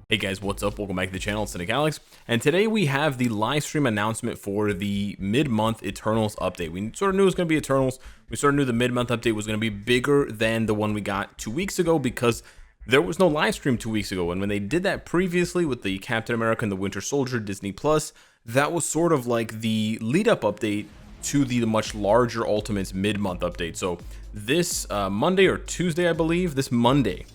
Hey guys, what's up? Welcome back to the channel, it's Cynicalex, and today we have the live stream announcement for the mid-month Eternals update. We sort of knew it was going to be Eternals. We sort of knew the mid-month update was going to be bigger than the one we got 2 weeks ago because there was no live stream 2 weeks ago, and when they did that previously with the Captain America and the Winter Soldier Disney Plus, that was sort of like the lead-up update to the much larger Ultimates mid-month update. So this Monday or Tuesday, I believe, this Monday,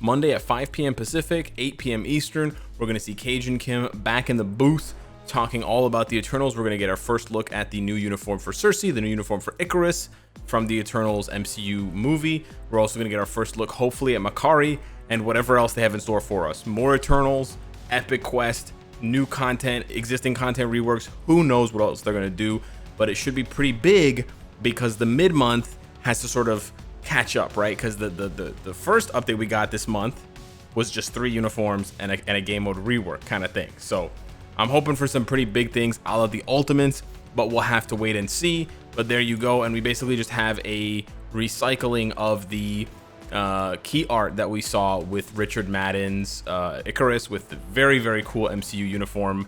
Monday at 5 p.m. Pacific, 8 p.m. Eastern, we're going to see Cage and Kim back in the booth talking all about the Eternals. We're going to get our first look at the new uniform for Cersei, the new uniform for Icarus from the Eternals MCU movie. We're also going to get our first look, hopefully, at Makari and whatever else they have in store for us. More Eternals, Epic Quest, new content, existing content reworks. Who knows what else they're going to do, but it should be pretty big because the mid-month has to sort of catch up, right? Because the first update we got this month was just 3 uniforms and a game mode rework kind of thing. So I'm hoping for some pretty big things a la the Ultimates, but we'll have to wait and see. But there you go, and we basically just have a recycling of the key art that we saw with Richard Madden's Icarus with the very, very cool MCU uniform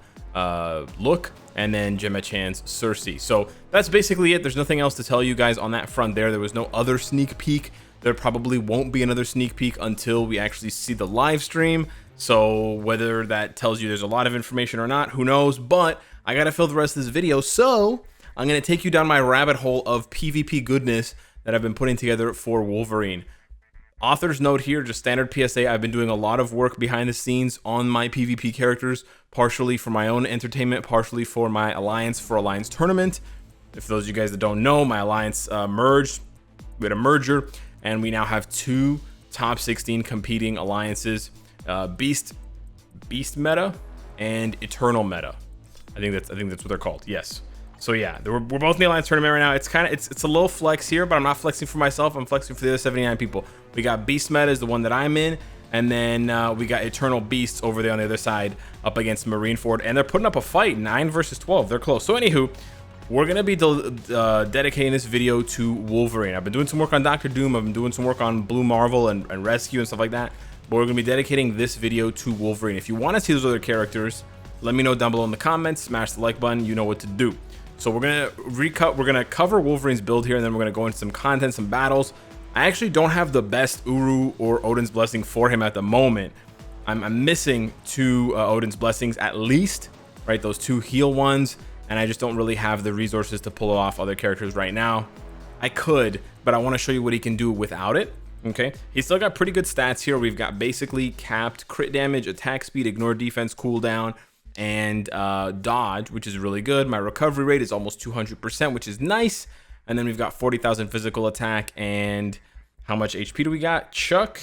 look, and then Gemma Chan's Cersei. So that's basically it. There's nothing else to tell you guys on that front there. There was no other sneak peek. There probably won't be another sneak peek until we actually see the live stream. So whether that tells you there's a lot of information or not, who knows? But I gotta fill the rest of this video, so I'm gonna take you down my rabbit hole of PvP goodness that I've been putting together for Wolverine. Author's note here, just standard PSA, I've been doing a lot of work behind the scenes on my PvP characters, partially for my own entertainment, partially for my Alliance tournament. If those of you guys that don't know, my Alliance merged. We had a merger, and we now have 2 top 16 competing alliances, Beast meta and Eternal meta. I think that's what they're called. Yes. So yeah, we're both in the Alliance tournament right now. It's a little flex here, but I'm not flexing for myself. I'm flexing for the other 79 people. We got Beast meta is the one that I'm in, and then we got Eternal Beasts over there on the other side up against Marineford, and they're putting up a fight, 9 versus 12. They're close. So anywho, we're gonna be dedicating this video to Wolverine. I've been doing some work on Doctor Doom. I've been doing some work on Blue Marvel and Rescue and stuff like that. But we're gonna be dedicating this video to Wolverine. If you want to see those other characters, let me know down below in the comments. Smash the like button. You know what to do. So we're gonna cover Wolverine's build here, and then we're gonna go into some content, some battles. I actually don't have the best Uru or Odin's Blessing for him at the moment. I'm missing 2 Odin's Blessings at least, right? Those 2 heal ones, and I just don't really have the resources to pull off other characters right now. I could, but I want to show you what he can do without it. Okay, he's still got pretty good stats here. We've got basically capped crit damage, attack speed, ignore defense, cooldown, and dodge, which is really good. My recovery rate is almost 200%, which is nice. And then we've got 40,000 physical attack, and how much HP do we got? Chuck,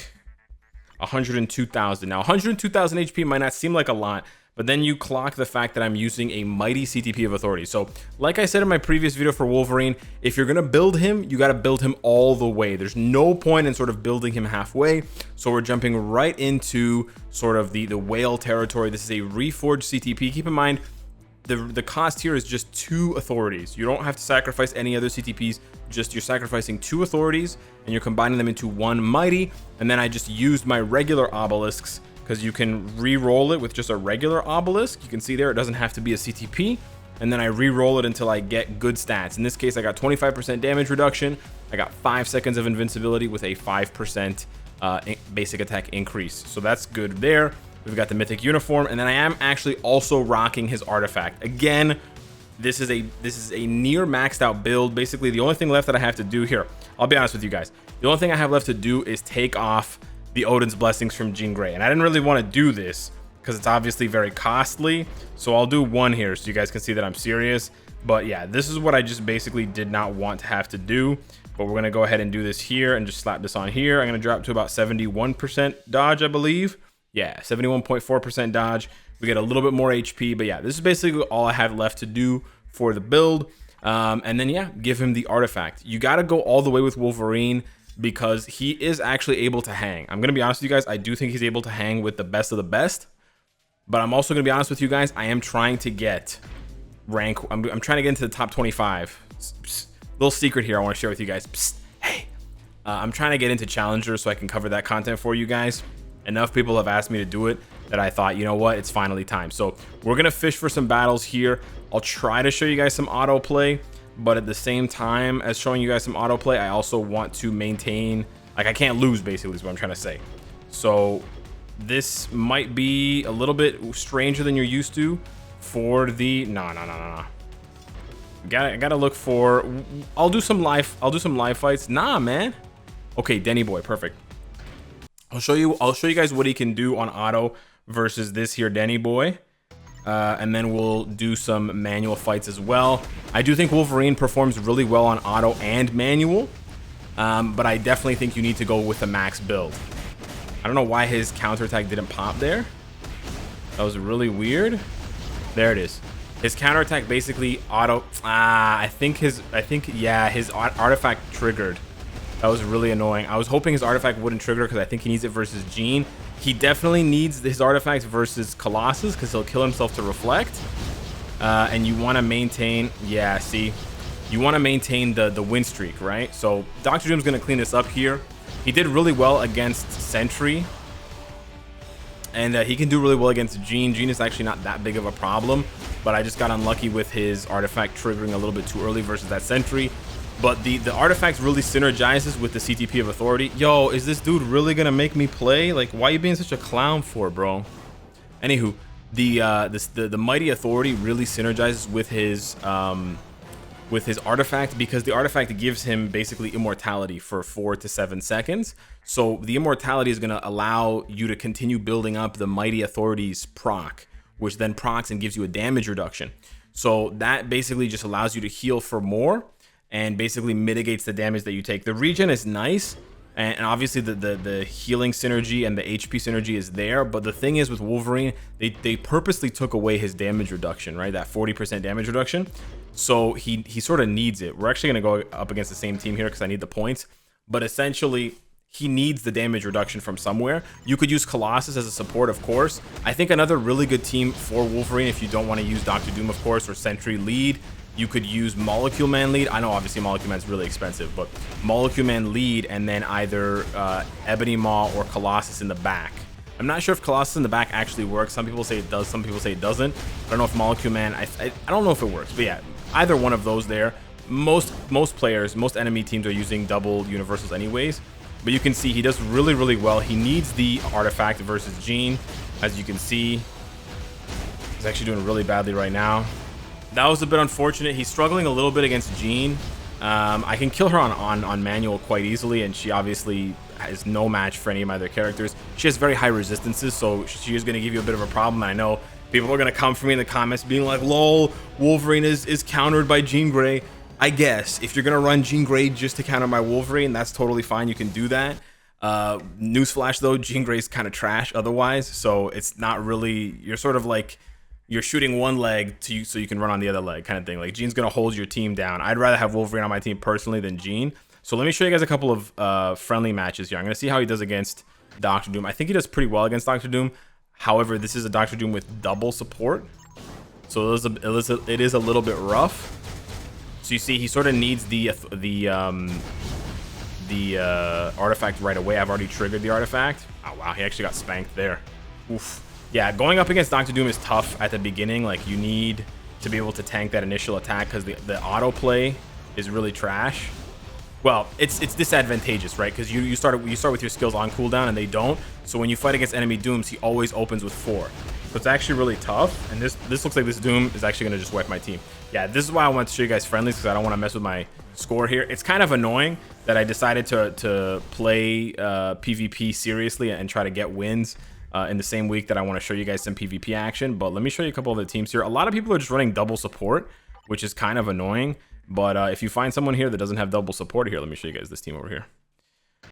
102,000. Now 102,000 HP might not seem like a lot, but then you clock the fact that I'm using a mighty CTP of authority. So like I said in my previous video for Wolverine, if you're gonna build him, you gotta build him all the way. There's no point in sort of building him halfway. So we're jumping right into sort of the whale territory. This is a reforged CTP. Keep in mind, the cost here is just 2 authorities. You don't have to sacrifice any other CTPs, just you're sacrificing 2 authorities and you're combining them into 1 mighty. And then I just used my regular obelisks, because you can re-roll it with just a regular obelisk. You can see there, it doesn't have to be a CTP. And then I re-roll it until I get good stats. In this case, I got 25% damage reduction. I got 5 seconds of invincibility with a 5% basic attack increase. So that's good there. We've got the mythic uniform, and then I am actually also rocking his artifact. Again, this is a near maxed out build. Basically, the only thing left that I have to do here, I'll be honest with you guys, the only thing I have left to do is take off the Odin's Blessings from Jean Grey. And I didn't really want to do this because it's obviously very costly. So I'll do 1 here so you guys can see that I'm serious. But yeah, this is what I just basically did not want to have to do. But we're going to go ahead and do this here and just slap this on here. I'm going to drop to about 71% dodge, I believe. Yeah, 71.4% dodge. We get a little bit more HP. But yeah, this is basically all I have left to do for the build. And then yeah, give him the artifact. You got to go all the way with Wolverine, because he is actually able to hang. I'm going to be honest with you guys, I do think he's able to hang with the best of the best, but I'm also going to be honest with you guys, I am trying to get rank, I'm trying to get into the top 25. Little secret here I want to share with you guys. Psst, hey, I'm trying to get into Challenger so I can cover that content for you guys. Enough people have asked me to do it that I thought, you know what, it's finally time. So we're gonna fish for some battles here. I'll try to show you guys some autoplay, but at the same time as showing you guys some autoplay, I also want to maintain, like, I can't lose, basically, is what I'm trying to say. So this might be a little bit stranger than you're used to for the no. Gotta look for, I'll do some live fights. Nah, man. Okay, Denny boy, perfect. I'll show you guys what he can do on auto versus this here Denny boy. And then we'll do some manual fights as well. I do think Wolverine performs really well on auto and manual. But I definitely think you need to go with a max build. I don't know why his counterattack didn't pop there. That was really weird. There it is. His counterattack basically auto. I think his artifact triggered. That was really annoying. I was hoping his artifact wouldn't trigger because I think he needs it versus Jean. He definitely needs his artifacts versus Colossus because he'll kill himself to reflect. And you want to maintain, yeah, see, you want to maintain the win streak, right? So Dr. Doom's going to clean this up here. He did really well against Sentry. And he can do really well against Jean. Jean is actually not that big of a problem, but I just got unlucky with his artifact triggering a little bit too early versus that Sentry. But the artifact really synergizes with the CTP of Authority. Yo, is this dude really gonna make me play? Like, why are you being such a clown for, bro? Anywho, the Mighty Authority really synergizes with his artifact because the artifact gives him basically immortality for 4 to 7 seconds. So the immortality is gonna allow you to continue building up the Mighty Authority's proc, which then procs and gives you a damage reduction. So that basically just allows you to heal for more and basically mitigates the damage that you take. The regen is nice, and obviously the healing synergy and the HP synergy is there, but the thing is with Wolverine, they purposely took away his damage reduction, right? That 40% damage reduction. So he sort of needs it. We're actually going to go up against the same team here because I need the points, but essentially he needs the damage reduction from somewhere. You could use Colossus as a support, of course. I think another really good team for Wolverine, if you don't want to use Dr. Doom, of course, or Sentry lead, you could use Molecule Man lead. I know obviously Molecule Man's really expensive, but Molecule Man lead and then either Ebony Maw or Colossus in the back. I'm not sure if Colossus in the back actually works. Some people say it does, some people say it doesn't. I don't know if Molecule Man, I don't know if it works, but yeah, either one of those there. Most players, most enemy teams are using double universals anyways, but you can see he does really, really well. He needs the artifact versus Jean. As you can see, he's actually doing really badly right now. That was a bit unfortunate. He's struggling a little bit against Jean. I can kill her on manual quite easily, and she obviously has no match for any of my other characters. She has very high resistances, so she is going to give you a bit of a problem. I know people are going to come for me in the comments being like, lol, Wolverine is countered by Jean Grey. I guess if you're going to run Jean Grey just to counter my Wolverine, that's totally fine. You can do that. Newsflash though, Jean Grey's kind of trash otherwise, so it's not really, you're sort of like, you're shooting one leg to you so you can run on the other leg kind of thing. Like, Jean's gonna hold your team down. I'd rather have Wolverine on my team personally than Jean. So let me show you guys a couple of friendly matches here. I'm gonna see how he does against Dr. Doom. I think he does pretty well against Dr. Doom. However, this is a Dr. Doom with double support, so it is a little bit rough. So you see, he sort of needs the artifact right away. I've already triggered the artifact. Oh wow, he actually got spanked there. Oof. Yeah, going up against Dr. Doom is tough at the beginning. Like, you need to be able to tank that initial attack because the autoplay is really trash. Well, it's disadvantageous, right? Because you start with your skills on cooldown and they don't. So when you fight against enemy Dooms, he always opens with 4. So it's actually really tough. And this looks like this Doom is actually going to just wipe my team. Yeah, this is why I want to show you guys friendlies, because I don't want to mess with my score here. It's kind of annoying that I decided to play PvP seriously and try to get wins in the same week that I want to show you guys some PvP action. But let me show you a couple of the teams here. A lot of people are just running double support, which is kind of annoying. But if you find someone here that doesn't have double support here, let me show you guys this team over here.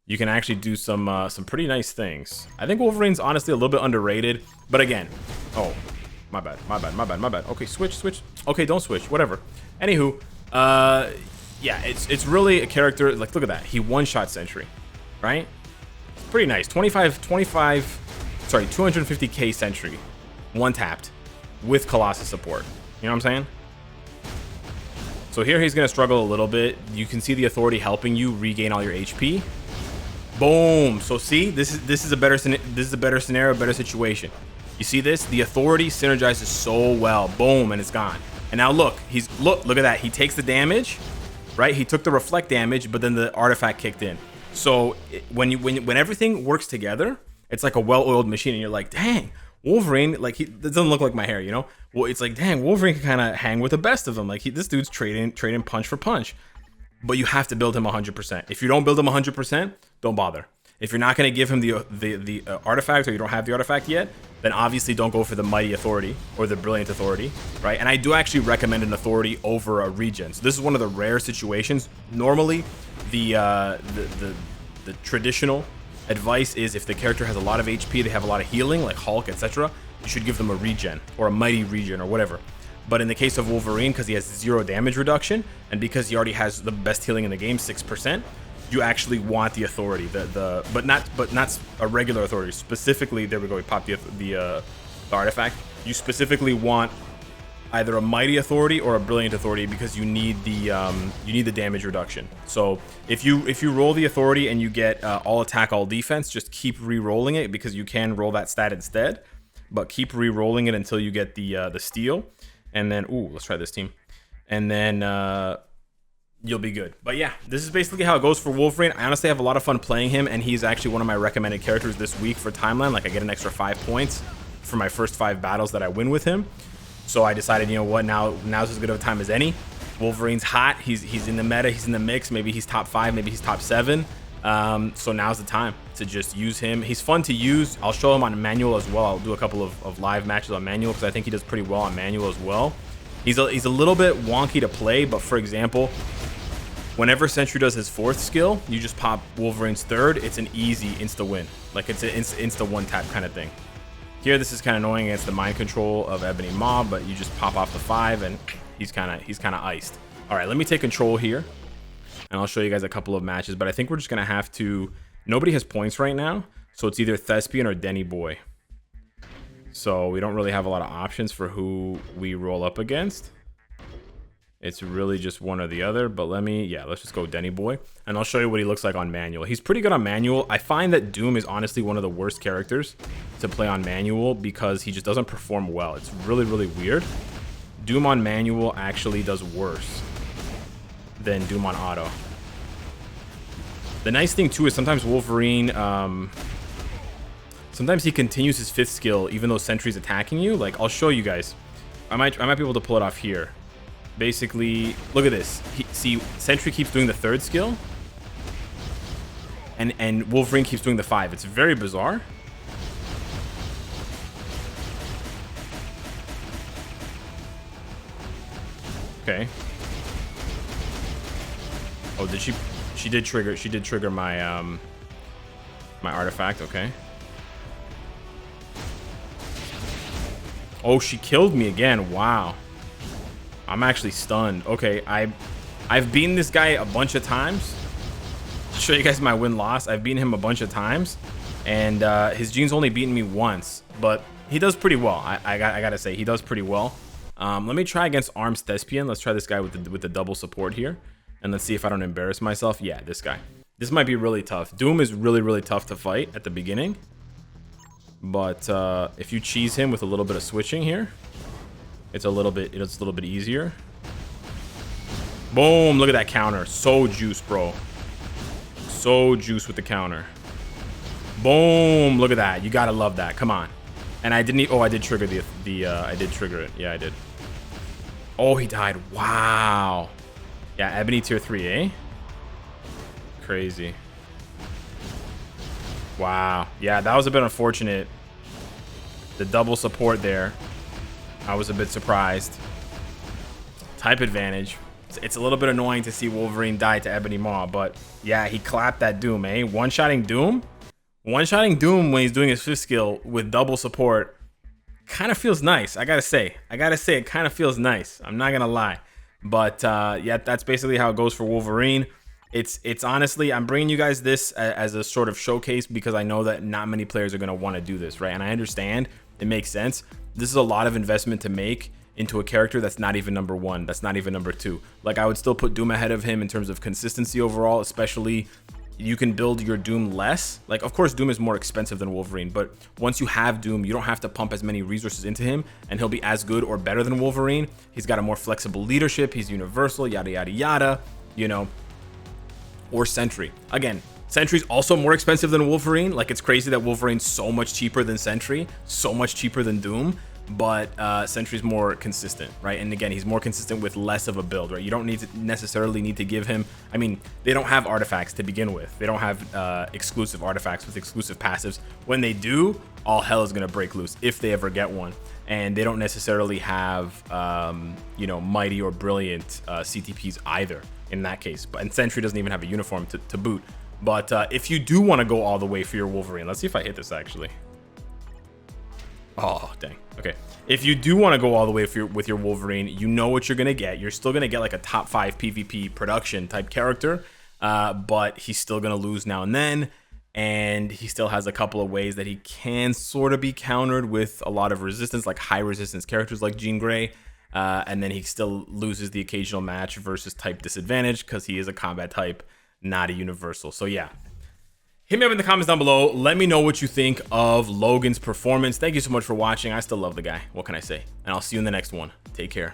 You can actually do some pretty nice things. I think Wolverine's honestly a little bit underrated. But again, oh, my bad. Okay, switch. Okay, don't switch, whatever. Anywho, yeah, it's really a character, like, look at that. He one-shot Sentry, right? It's pretty nice. 250k Sentry, one tapped with Colossus support. You know what I'm saying? So here he's gonna struggle a little bit. You can see the authority helping you regain all your HP. Boom. So see, this is a better scenario, better situation. You see this? The authority synergizes so well. Boom, and it's gone. And now look, look at that. He takes the damage, right? He took the reflect damage, but then the artifact kicked in. So when everything works together, it's like a well-oiled machine, and you're like, dang, Wolverine, like, it doesn't look like my hair, you know? Well, it's like, dang, Wolverine can kind of hang with the best of them. Like, this dude's trading punch for punch. But you have to build him 100%. If you don't build him 100%, don't bother. If you're not going to give him the artifact, or you don't have the artifact yet, then obviously don't go for the Mighty Authority or the Brilliant Authority, right? And I do actually recommend an Authority over a regen. So this is one of the rare situations. Normally, the traditional advice is if the character has a lot of HP, they have a lot of healing, like Hulk, etc., you should give them a regen or a Mighty Regen or whatever. But in the case of Wolverine, because he has 0 damage reduction, and because he already has the best healing in the game, 6%, you actually want the authority, but not a regular authority. Specifically, there we go. We popped the artifact. You specifically want either a mighty authority or a brilliant authority because you need the damage reduction. So if you roll the authority and you get all attack, all defense, just keep re-rolling it because you can roll that stat instead. But keep re-rolling it until you get the steal, and then let's try this team, and then you'll be good. But yeah, this is basically how it goes for Wolverine. I honestly have a lot of fun playing him, and he's actually one of my recommended characters this week for timeline. Like, I get an extra 5 points for my first 5 battles that I win with him. So I decided, you know what, now's as good of a time as any. Wolverine's hot. He's in the meta. He's in the mix. Maybe he's top 5. Maybe he's top 7. So now's the time to just use him. He's fun to use. I'll show him on manual as well. I'll do a couple of live matches on manual because I think he does pretty well on manual as well. He's a little bit wonky to play, but for example, whenever Sentry does his 4th skill, you just pop Wolverine's 3rd. It's an easy insta win. Like, it's an insta one tap kind of thing. Here, this is kind of annoying against the mind control of Ebony Maw, but you just pop off the 5 and he's kind of iced. All right, let me take control here, and I'll show you guys a couple of matches. But I think we're just gonna have to. Nobody has points right now, so it's either Thespian or Denny Boy. So we don't really have a lot of options for who we roll up against. It's really just one or the other, but let's just go Denny Boy, and I'll show you what he looks like on manual. He's pretty good on manual. I find that Doom is honestly one of the worst characters to play on manual because he just doesn't perform well. It's really, really weird. Doom on manual actually does worse than Doom on auto. The nice thing too is sometimes Wolverine, sometimes he continues his 5th skill even though Sentry's attacking you. Like, I'll show you guys. I might be able to pull it off here. Basically, look at this. See, Sentry keeps doing the 3rd skill, and Wolverine keeps doing the 5. It's very bizarre. Okay. Oh, did she? She did trigger my my artifact. Okay. Oh, she killed me again. Wow. I'm actually stunned. Okay, I've beaten this guy a bunch of times. I'll show you guys my win-loss. I've beaten him a bunch of times, and his Gene's only beaten me once, but he does pretty well. I gotta say, he does pretty well. Let me try against Arms Thespian. Let's try this guy with the double support here, and let's see if I don't embarrass myself. Yeah, this guy. This might be really tough. Doom is really, really tough to fight at the beginning, but if you cheese him with a little bit of switching here, it's a little bit easier. Boom, look at that counter. So juice, bro. So juice with the counter. Boom, look at that. You gotta love that. Come on. And I didn't. I did trigger I did trigger it. Yeah, I did. Oh, he died. Wow. Yeah, Ebony tier 3, eh? Crazy. Wow. Yeah, that was a bit unfortunate. The double support there. I was a bit surprised. Type advantage. It's a little bit annoying to see Wolverine die to Ebony Maw, but yeah, he clapped that Doom, eh? One-shotting Doom? One-shotting Doom when he's doing his 5th skill with double support kind of feels nice. I gotta say it kind of feels nice. I'm not gonna lie. But yeah, that's basically how it goes for Wolverine. It's honestly, I'm bringing you guys this as a sort of showcase because I know that not many players are gonna want to do this, right? And I understand. It makes sense. This is a lot of investment to make into a character that's not even number 1, that's not even number 2. Like, I would still put Doom ahead of him in terms of consistency overall, especially you can build your Doom less. Like, of course, Doom is more expensive than Wolverine, but once you have Doom, you don't have to pump as many resources into him, and he'll be as good or better than Wolverine. He's got a more flexible leadership. He's universal, yada, yada, yada, you know, or Sentry. Again, Sentry's also more expensive than Wolverine. Like, it's crazy that Wolverine's so much cheaper than Sentry, so much cheaper than Doom, but Sentry's more consistent, right? And again, he's more consistent with less of a build, right? You don't necessarily need to give him, I mean, they don't have artifacts to begin with. They don't have exclusive artifacts with exclusive passives. When they do, all hell is gonna break loose if they ever get one. And they don't necessarily have, you know, mighty or brilliant CTPs either in that case. And Sentry doesn't even have a uniform to boot. But if you do want to go all the way for your Wolverine, let's see if I hit this actually. Oh, dang. Okay. If you do want to go all the way with your Wolverine, you know what you're going to get. You're still going to get like a top 5 PvP production type character, but he's still going to lose now and then. And he still has a couple of ways that he can sort of be countered with a lot of resistance, like high resistance characters like Jean Grey. And then he still loses the occasional match versus type disadvantage because he is a combat type, not a universal. So yeah. Hit me up in the comments down below. Let me know what you think of Logan's performance. Thank you so much for watching. I still love the guy. What can I say? And I'll see you in the next one. Take care.